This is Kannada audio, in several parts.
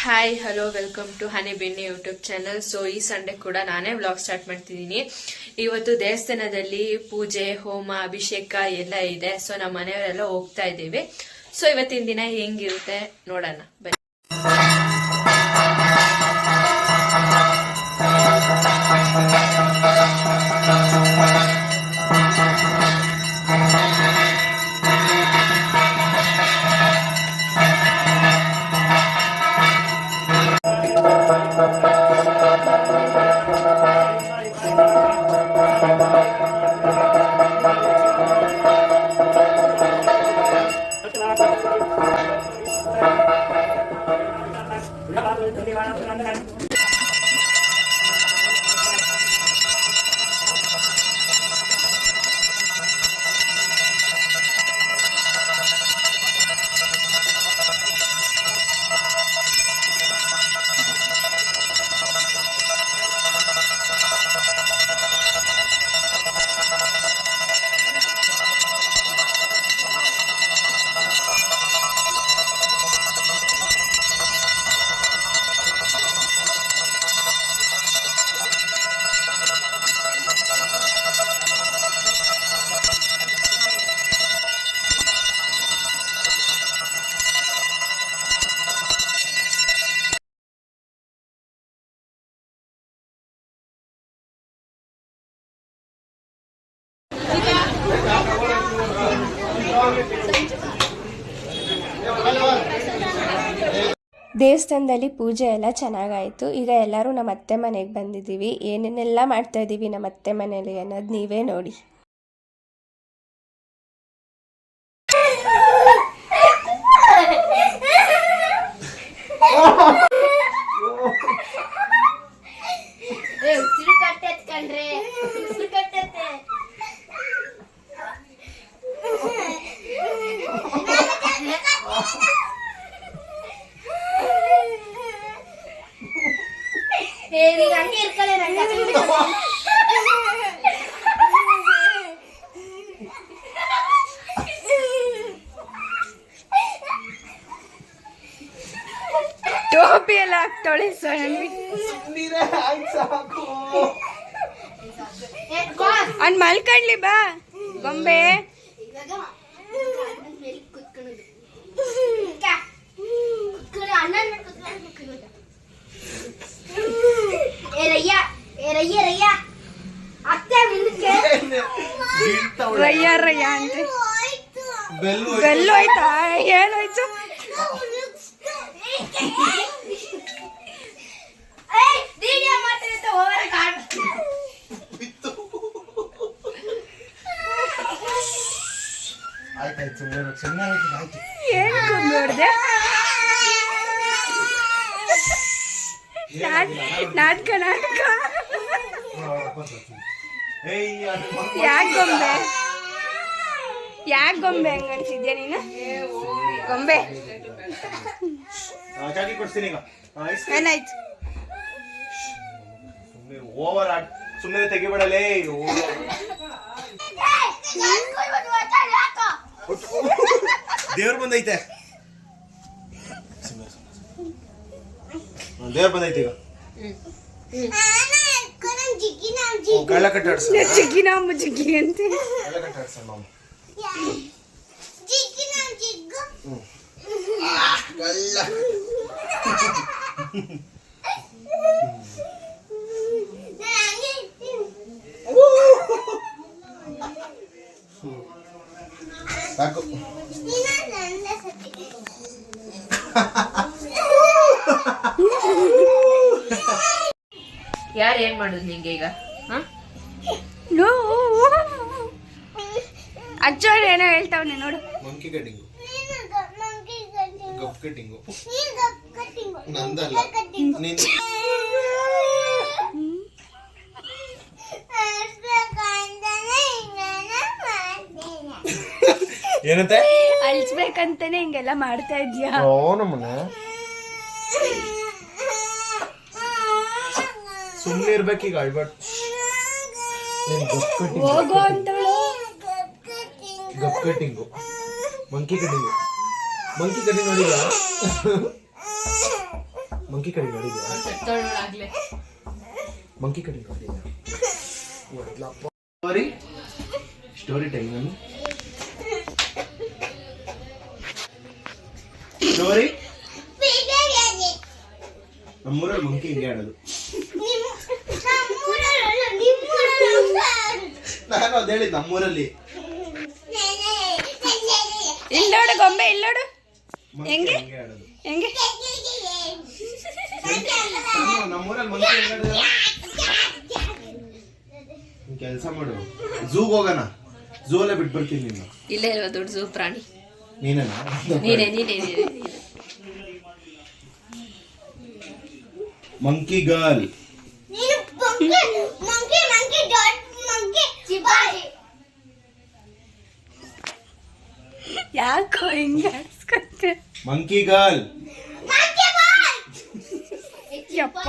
ಹಾಯ್ ಹಲೋ ವೆಲ್ಕಮ್ ಟು ಹನಿ ಬೆಣ್ಣೆ ಯೂಟ್ಯೂಬ್ ಚಾನಲ್. ಸೊ ಈ ಸಂಡೇ ಕೂಡ ನಾನೇ ವ್ಲಾಗ್ ಸ್ಟಾರ್ಟ್ ಮಾಡ್ತಿದ್ದೀನಿ. ಇವತ್ತು ದೇವಸ್ಥಾನದಲ್ಲಿ ಪೂಜೆ, ಹೋಮ, ಅಭಿಷೇಕ ಎಲ್ಲ ಇದೆ. ಸೊ ನಮ್ಮ ಮನೆಯವರೆಲ್ಲ ಹೋಗ್ತಾ ಇದ್ದೀವಿ. ಸೊ ಇವತ್ತಿನ ದಿನ ಹೆಂಗಿರುತ್ತೆ ನೋಡೋಣ ಬನ್ನಿ. ದೇವಸ್ಥಾನದಲ್ಲಿ ಪೂಜೆ ಎಲ್ಲ ಚೆನ್ನಾಗಾಯಿತು. ಈಗ ಎಲ್ಲರೂ ನಮ್ಮ ಅತ್ತೆ ಮನೆಗೆ ಬಂದಿದ್ದೀವಿ. ಏನೇನೆಲ್ಲ ಮಾಡ್ತಾ ಇದ್ದೀವಿ ನಮ್ಮ ಅತ್ತೆ ಮನೇಲಿ ಅನ್ನೋದು ನೀವೇ ನೋಡಿ. ಟೋಪಿ ಎಲ್ಲ ಹಾಕ್ತಾಳೆ ಅವ್ನು ಮಲ್ಕಂಡ್ಲಿ ಬಾ ಗೊಂಬೆ. ರಯ್ಯ ರಯ್ಯ ಅಂತ ಬೆಲ್ಲು ಆಯ್ತಾ? ಹೇಳೋಯ್ತು ನೋಡ್ದೆ ನಾಟಕ ನಾಟಕ. ಯಾಕೆ ಗೊಂಬೆ ಹಂಗ ಅನ್ಸಿದ್ಯಾ ನೀನು? ಗೊಂಬೆ ಏನಾಯ್ತು? ಓವರ್ ಸುಮ್ಮನೆ ತೆಗಿಬೇಡಲೇ. ದೇವ್ರ ಬಂದೈತೆ, ದೇವ್ರ ಬಂದೈತೆ. ಈಗ ಕಳ್ಳ ಕಟ್ಟಾಡ್ಸ ಜಿಗ್ಗಿನ ಜಿಗ್ಗಿ ಅಂತ ಕಳ್ಳ ಕಟ್ಟಾಡ್ಸ ಮಾಮ. ಕಳ್ಳ ಸಾಕು. ಯಾರು ಏನ್ ಮಾಡುದು ನಿಂಗೆ ಈಗ? ಅಜ್ಜೋರು ಏನೋ ಹೇಳ್ತಾವನೆ ನೋಡು. ಮಂಕಿ ಕಟಿಂಗು, ಗಪ್ ಕಟಿಂಗು ನಂದಲ್ಲ ನೀನ್. ಏನಂತೆ ಅಳಿಸ್ಬೇಕಂತಾನೆ ಹಿಂಗೆಲ್ಲ ಮಾಡ್ತಾ ಇದ್ಯಾ? ನಮ್ಮನ್ನ ಸುಮ್ಮನೆ ಇರ್ಬೇಕೀಗ. ಅಳ್ಬಾರ್ದು. ಹೋಗೋ ಅಂತವಳು. ಗಪ್ cutting, monkey cutting, monkey cutting ನೋಡಿಲ್ಲ? ಮಂಕಿ ಕಡಿ ನೋಡಿದ್ಯಾ? ಸತ್ತೋಳಾಗ್ಲೆ ಮಂಕಿ ಕಡಿ ನೋಡಿದ್ಯಾ? ಸ್ಟೋರಿ ಸ್ಟೋರಿ ಟೈಮ್ ನಾನು ಸ್ಟೋರಿ ನಮ್ಮೂರಲ್ಲಿ ಮಂಕಿ ಹಿಂಗೆ ಆಡೋದು. ನಾನು ಅದ್ ಹೇಳಿದ್ ನಮ್ಮೂರಲ್ಲಿ ಇಲ್ಲೋಡು ಗೊಂಬೆ ಇಲ್ಲೋಡು ಮಂಕಿ ಹೆಂಗೆ? ಹಿಂಗೆ ಆಡೋದು. ಹೆಂಗೆ ನಮ್ಮೂರಲ್ಲಿ ಮಂಕಿ ಹೆಂಗೆ ಆಡೋದು? ಕೆಲಸ ಮಾಡು, ಝೂಗ್ ಹೋಗೋಣ. ಝೂ ಅಲ್ಲೇ ಬಿಟ್ಟು ಬರ್ತೀನಿ ನಿನ್ನ. ಇಲ್ಲೇ ಇರೋ ದೊಡ್ಡ ಝೂ ಪ್ರಾಣಿ ನೀನೇನಾ? ನೀನೇ ಮಂಕಿ ಗರ್ಲ್. ಯಾಕೋ ಹಿಂಗೆ ಆಡ್ಸ್ಕೊತೆ? Monkey girl. ಯಪ್ಪ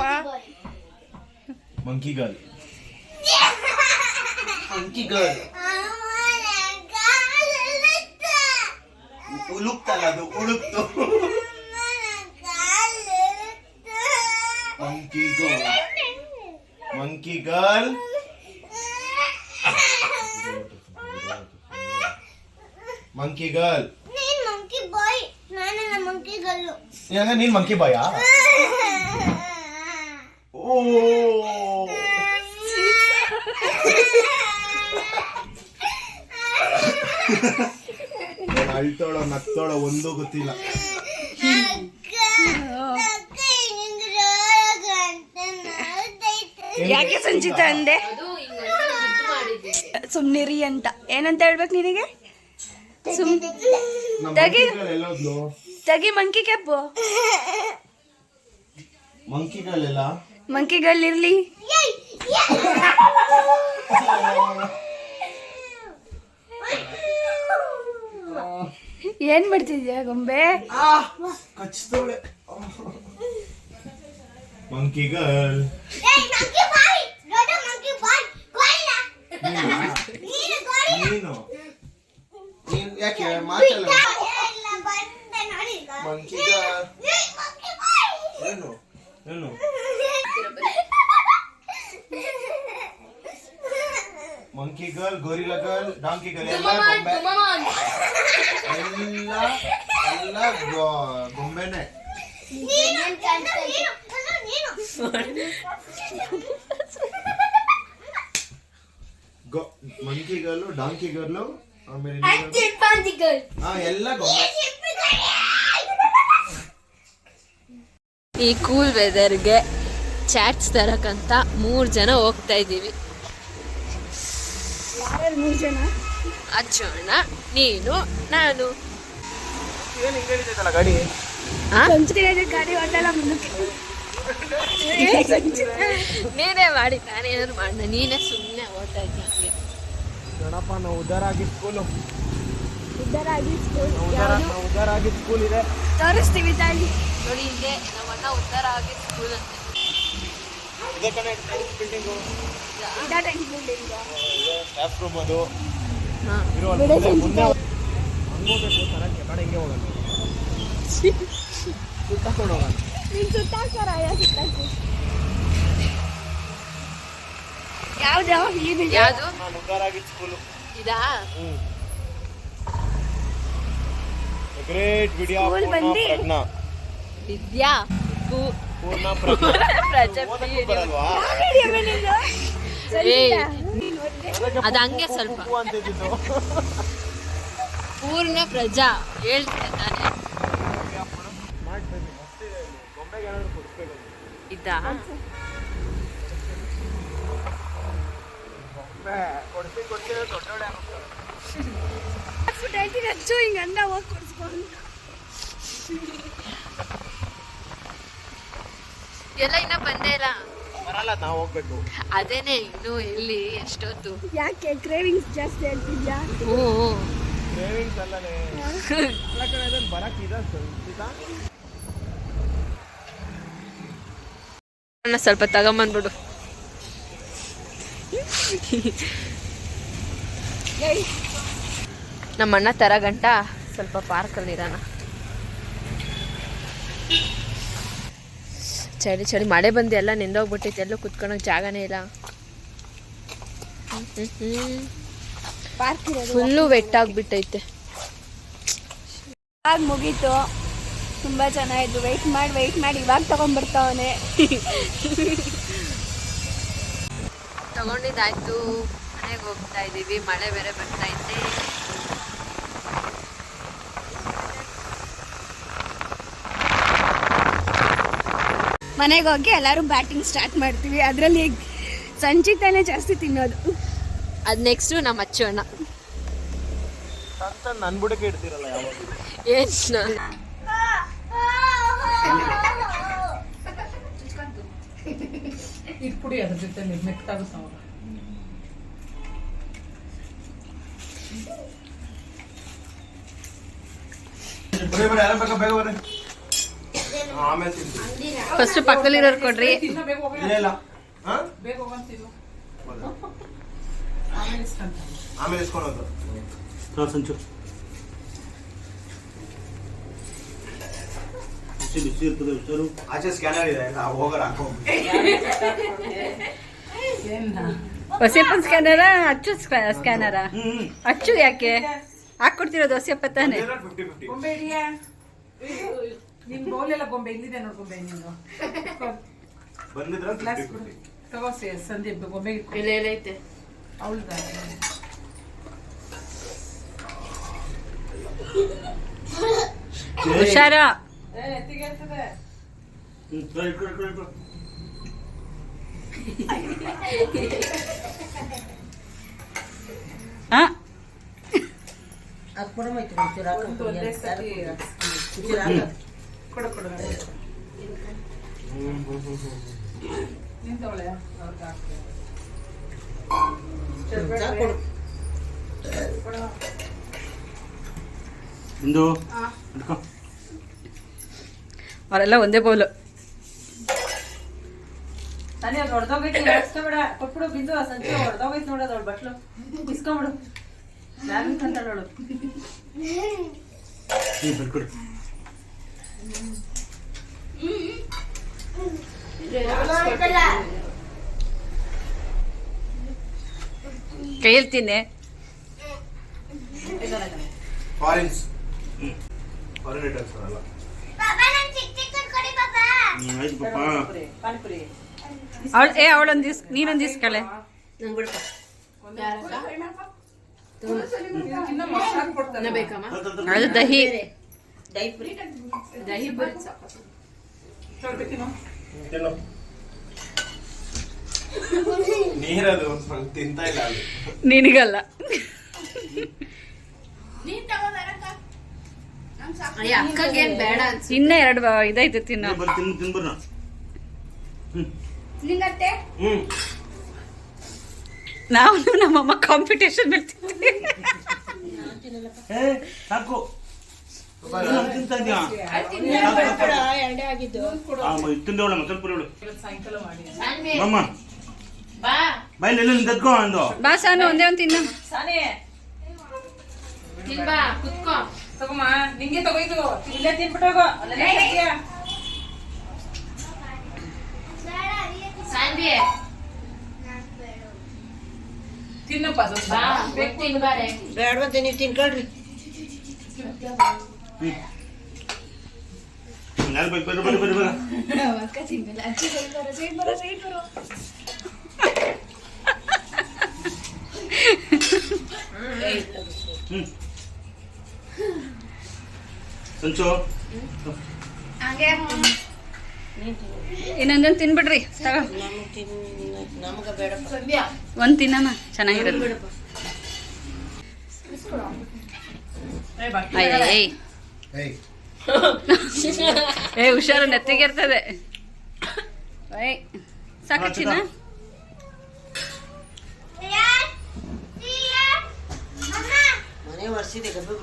ಮಂಕಿ ಗರ್ಲ್. Monkey girl. ಉಳುಕ್ತಲ್ಲ ಅದು, ಉಳುಕ್ತು. Monkey girl. Monkey girl. Monkey girl. ನೀನ್ ಮಂಕಿ ಬಾಯಾ? ಓ ಅಳ್ತಾಳೋ ನಗ್ತಾಳೋ ಒಂದೂ ಗೊತ್ತಿಲ್ಲ. ಯಾಕೆ ಸಂಚಿತ ಅಂದೆ? ಸುಮ್ನಿರಿ ಅಂತ ಏನಂತ ಹೇಳ್ಬೇಕು ನಿನಗೆ? ತಗಿ ತಗಿ ಮಂಕಿ ಕ್ಯಾಪು. ಮಂಕಿಗಳೆಲ್ಲ ಮಂಕಿಗಳಿರ್ಲಿ. ಏನ್ ಮಾಡ್ತಿದ್ಯಾ ಗೊಂಬೆ? ಕಚ್ತವಳೆ. Monkey girl. ನೀನು ಯಾಕೆ ಮಾತಲ್ಲ? Monkey girl. ಏನು ಏನು monkey girl, gorilla girl, donkey girl ಎಲ್ಲ ಗೊಂಬೆನೆ. ಮಂಕಿ ಗರ್ಲು, ಡಾಂಕಿ ಗರ್ಲು, ಆಮೇಲೆ ಎಲ್ಲ ಗೊಂಬೆ. ಈ ಕೂಲ್ ವೆದರ್ಗೆ ಚಾಟ್ಸ್ ತರಕಂತ 3 ಜನ ಹೋಗ್ತಾ ಇದ್ದೀವಿ. 3 ಜನ? ಅಚ್ಚೋಣ, ನೀನು, ನಾನು. ಗಾಡಿ ಗಾಡಿ ಹೊಟ್ಟೆಲ್ಲ ಮುಂದಕ್ಕೆ. ನೀನೇ ಮಾಡಿ, ನಾನೇನಾದ್ರು ಮಾಡ, ನೀನೇ ಸುಮ್ಮನೆ ಓದ್ತಾ ಇದ್ದ ಹಂಗೆ. ನೋಡಪ್ಪ, ನಾವು ಉದ್ದಾರ ಆಗಿದ್ ಸ್ಕೂಲು. ಉದ್ದಾರ ಆಗಿದ್ ಸ್ಕೂಲ್ ಉದ್ದಾರ ಆಗಿದ್ ಸ್ಕೂಲ್ ಇದೆ, ತೋರಿಸ್ತೀವಿ ತಾಳಿ. ನೋಡಿ ಹಿಂದೆ ನಮ್ಮಣ್ಣ ಉದ್ದಾರ ಆಗಿದ್ ಸ್ಕೂಲ್ ಅಂತ. ಇದೆ ಕಣೆ ಬಿಲ್ಡಿಂಗು, ಸ್ಟಾಫ್ ರೂಮ್ ಅದು. ಮುಂದೆ ಹಂಗೋಗ್ಬೇಕು ತರಕ್ಕೆ, ಬೇಡ ಹಿಂಗೆ ಹೋಗೋಣ. ಸುತ್ತಾಕೊಂಡು ಹೋಗೋಣ. ನೀನ್ ಸುತ್ತಾಕ್ತಾರ? ಯಾವ್ದು ಯಾವುದು? ನಾನು ಉದ್ದಾರ ಆಗಿದ್ ಸ್ಕೂಲು ಇದಾ? ಗ್ರೇಟ್ ವಿಡಿಯೋ ಪ್ರಜ್ಞಾ ವಿದ್ಯಾ ಪೂರ್ಣ ಪ್ರಜ್ಞಾ ಬರಲ್ವಾ? ಅದು ಹಂಗೆ ಸ್ವಲ್ಪ ಅಂತಿದ್ದು. ಪೂರ್ಣ ಪ್ರಜಾ ಹೇಳ್ತೇನೆ ತಾನೆ. ಇದಾ? ಹಿಂಗಂದ ಹೋಗಿ ಕೊಡ್ಸ್ಕೊಂಡು ಎಲ್ಲ ಇನ್ನ ಬಂದೇ ಇಲ್ಲ. ಬರಲ್ಲ, ನಾವು ಹೋಗ್ಬೇಕು. ಅದೇನೆ, ಇನ್ನು ಎಲ್ಲಿ ಎಷ್ಟೊತ್ತು. ಯಾಕೆ ಕ್ರೇವಿಂಗ್ಸ್ ಜಾಸ್ತಿ ಆಗ್ತಿದ್ಯಾ? ಕ್ರೇವಿಂಗ್ಸ್ ಅಲ್ಲನೇ ಬರಕ್ ಇದೆ. ಸ್ವಲ್ಪ ತಗೊಂಬಂದ್ಬಿಡು. ನಮ್ಮಣ್ಣ ತರ ಗಂಟ ಸ್ವಲ್ಪ ಪಾರ್ಕಲ್ಲಿ ಇರೋಣ. ಚಳಿ ಚಳಿ ಮಳೆ ಬಂದು ಎಲ್ಲ ನೆಂದೋಗ್ಬಿಟ್ಟೈತೆ, ಎಲ್ಲೂ ಕುತ್ಕೊಳಕ್ ಜಾಗನೇ ಇಲ್ಲ. ಫುಲ್ಲು ವೆಟ್ಟಾಗ್ಬಿಟ್ಟೈತೆ. ಆಗ ಮುಗೀತು, ತುಂಬ ಚೆನ್ನಾಗಿತ್ತು. ವೆಯ್ಟ್ ಮಾಡಿ ಇವಾಗ ತಗೊಂಡ್ಬರ್ತಾವನೆ. ತಗೊಂಡಿದ್ದಾಯ್ತು, ಮನೆಗೆ ಹೋಗ್ತಾ ಇದ್ದೀವಿ. ಮಳೆ ಬೇರೆ ಬರ್ತಾ ಐತೆ. ಮನೆಗೆ ಹೋಗಿ ಎಲ್ಲರೂ ಬ್ಯಾಟಿಂಗ್ ಸ್ಟಾರ್ಟ್ ಮಾಡ್ತೀವಿ. ಅದರಲ್ಲಿ ಸಂಚಿತಾನೇ ಜಾಸ್ತಿ ತಿನ್ನೋದು. ಅದು ನೆಕ್ಸ್ಟು ನಮ್ಮ ಅಚ್ಚೋಣ ನನ್ ಬುಡಕ್ಕೆ ಇಡ್ತೀರಲ್ಲ ಯಾವಾಗ ಏನು ಇಟ್ಬಿಡಿ, ಅದ್ರ ಜೊತೆ ಮೆತ್ತಾಗುತ್ತೆ ಅವಾಗ. ಫಸ್ಟ್ ಪಕ್ಕದಲ್ಲಿರೋರು ಕೊಡ್ರಿ. ಬೇಗ ಹೋಗಂತಿದ್ದು ಆಮೇಲೆ ಇಸ್ಕೊಳೋದು. ಸಂಚು ಬಿಸಿ ಇರ್ತದೆ ಹುಷಾರು. ಆಚೆ ಸ್ಕ್ಯಾನರ್ ಇದೆ, ಹೋಗೋಣ ಹೊಸಪ್ಪನ್ ಸ್ಕ್ಯಾನರ, ಅಚ್ಚು ಸ್ಕ್ಯಾನರ? ಅಚ್ಚು ಯಾಕೆ ಹಾಕೊಡ್ತಿರೋದು? ಹೊಸಪ್ಪ ತಾನೆ. 50-50 ಗೊಂಬೆ ಇದೆಯಾ ನಿನ್ ಬೋಲೆಲ್ಲ? ಗೊಂಬೆ ಇಲ್ಲಿದೆ ನೋಡ್, ಗೊಂಬೆ ನಿಂದು ಬಂದಿದ್ರೆ ಗ್ಲಾಸ್ ತಗೋ. ಸಂದೀಪ್ ಗೊಂಬೆ ಇಲ್ಲ ಐತೆ ಅವಳ್ದ. ಹುಷಾರ. ಎತ್ತಿಗೆರ್ತದೆ. ಒಂದೇ ಸತಿ ಕೊಡ ಕೊಡ ನಿಂತವಳೆ ಅವ್ರಿಗೆ ಹಾಕ್ತಾರೆ. ಇಂದು ಅವರೆಲ್ಲ ಒಂದೇ ಬೋಲು. ತಾನೇ ಅದು ಹೊಡೆದೋಗೈತಿ, ಬೇಡ ಕೊಟ್ಬಿಡು. ಬಿಂದು ಸಂಜೆ ಹೊಡೆದೋಗೈತಿ ನೋಡೋದು, ಅವಳು ಬಟ್ಲು ಇಸ್ಕೊಂಬಿಡು. ನಾನು ಅಂತ ನೋಡು. ಬಿಟ್ಕೊಡಿ. ಕೈಯಲ್ಲಿ ತಿನ್ನೆ. ಫಾರಿನ್ಸ್ ಫಾರಿನ್ ಐಟಮ್ಸ್ ಅಲ್ಲ. ಆಯ್ತು ಪಾಪ. ಪಾನಿಪುರಿ ಅವಳೊಂದು ನೀನೊಂದು ಇಸ್ಕಳೆ. ಇನ್ನ ಮಸಾಲ ಕೊಡ್ತಾನೆ ಬೇಕಮ್ಮ? ಅದು ದಹಿ. ದಹಿ ಬರುತ್ತೆ ಸಾಕು. ತೊಳ್ಬೇಕಿನ್ನು ತಿನ್ನು. ನೀರದು ತಿಂತಾ ಇಲ್ಲ ಅಲ್ಲಿ. ನಿನಗಲ್ಲ. ಅಕ್ಕಗೇನ್ ಬೇಡ ಅನ್ಸ. ಇನ್ನ ಎರಡು ಇದೈತೆ ತಿನ್ನು. ತಿನ್ಬರ್ನ. ನಾವು ನಮ್ಮಮ್ಮ ಕಾಂಪಿಟೇಷನ್ ಮೇಲೆ ತಿಂತೀವಿ. ಸಾಕು. ತಿಂತಾ ಇದ್ಯಾ? ತಿಂದವಳ ಮಸಾಲೆ ಪುರಿ ಅವಳು. ಸಾಯಂಕಾಲ ಮಾಡಿ ಅಮ್ಮ ಬಾಯಲ್ಲಿ ಎಲ್ಲ ನಿಂತ್ಕೋ ಅಂದು. ಬಾ ಸಾನು, ಒಂದೇ ಒಂದು ತಿನ್ನು. ಸಾನೇ ತಿನ್ಬಾ, ಕುತ್ಕೋ. ತಗೊಮ್ಮ, ನಿಂಗೆ ತಗೋಯ್ತು. ಇಲ್ಲೇ ತಿನ್ಬಿಟ್ಟೋಗೋ. ಅಲ್ಲೇ ತಿಂತೀಯಾ? ಸಾನ್ವಿ ತಿನ್ನಪ್ಪ ಸ್ವಲ್ಪ. ಬಾ, ಬೇಕು ತಿನ್ಬಾರೆ. ಬೇಡವಂತೆ ನೀವು ತಿನ್ಕೊಳ್ರಿ. ಯಾರು ಬೇಕು? ಬರ್ರಿ ಬರ್ರಿ ಬರ್ರಿ. ಸಂಚು ಇನ್ನೊಂದೊಂದು ತಿನ್ಬಿಡ್ರಿ. ತಗೋ, ನಮ್ಗೆ ಬೇಡಪ್ಪ. ಒಂದು ತಿನ್ನಮ್ಮ, ಚೆನ್ನಾಗಿರಲ್ಲ. ಏಯ್ ಏ ಹುಷಾರು, ನೆತ್ತಿಗೆ ಇರ್ತದೆ. ಸಾಕು ಚಿನ್ನ. ಮನೆ ಒರೆಸಿದೆ ಗಬ್ಬೆ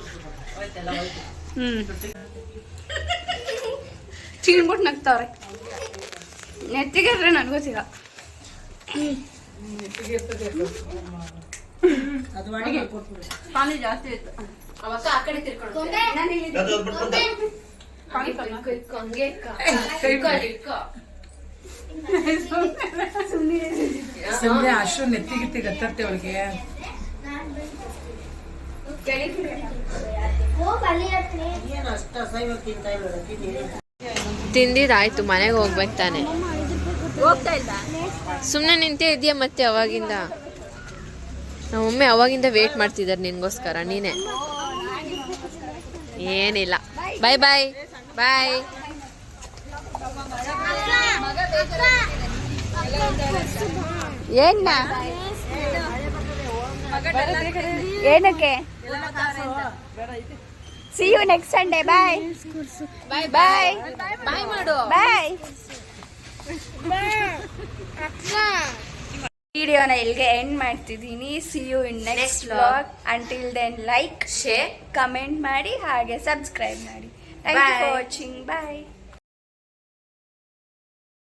ತಿನ್ಬಿಟ್ಟು ನಗ್ತಾವ್ರೆ. ನೆತ್ತಿಗೆ ಇದ್ರೆ ನನಗೋಸಿಲ್ಲ. ಅದು ಅಡಿಗೆ ಕೊಟ್ಬಿಡು. ಪಾನಿ ಜಾಸ್ತಿ ಇತ್ತು. ಅವಕ್ಕ ಆ ಕಡೆ ತಿರ್ಕೊಂಡು ಅದು ಬಿಟ್ಬಿಟ್ಟು ಹಂಗೆ ಇಟ್ಕೊ. ಸುಮ್ಮನೆ ಅಷ್ಟು ನೆತ್ತಿಗಿತ್ತಿ ಗತ್ತತ್ತೆ ಅವಳಿಗೆ. ಏನು ಅಷ್ಟು ಅಸಹ್ಯವಾಗಿ ತಿಂತಾ ಇಲ್ಲ ತಿಂದಿದ್ದಾಯ್ತು, ಮನೆಗೆ ಹೋಗ್ಬೇಕು ತಾನೆ. ಹೋಗ್ತಾ ಇಲ್ಲ. ಸುಮ್ಮನೆ ನಿಂತೇ ಇದೆಯಾ ಮತ್ತೆ ಅವಾಗಿಂದ? ನಮ್ಮಮ್ಮಿ ಅವಾಗಿಂದ ವೇಟ್ ಮಾಡ್ತಿದ್ದಾರೆ ನಿನ್ಗೋಸ್ಕರ. ನೀನೇ ಏನಿಲ್ಲ. ಬಾಯ್ ಬಾಯ್ ಬಾಯ್. ಏನ್ನ ಏನಕ್ಕೆ? See you next Sunday. Bye bye bye bye ಮಾಡು. ಬಾಯ್. ವಿಡಿಯೋನ ಇಲ್ಲಿಗೆ ಎಂಡ್ ಮಾಡ್ತಿದ್ದೀನಿ. See you in next vlog. Until then like, share, comment ಮಾಡಿ ಹಾಗೆ ಸಬ್ಸ್ಕ್ರೈಬ್ ಮಾಡಿ. Thank you for watching. Bye.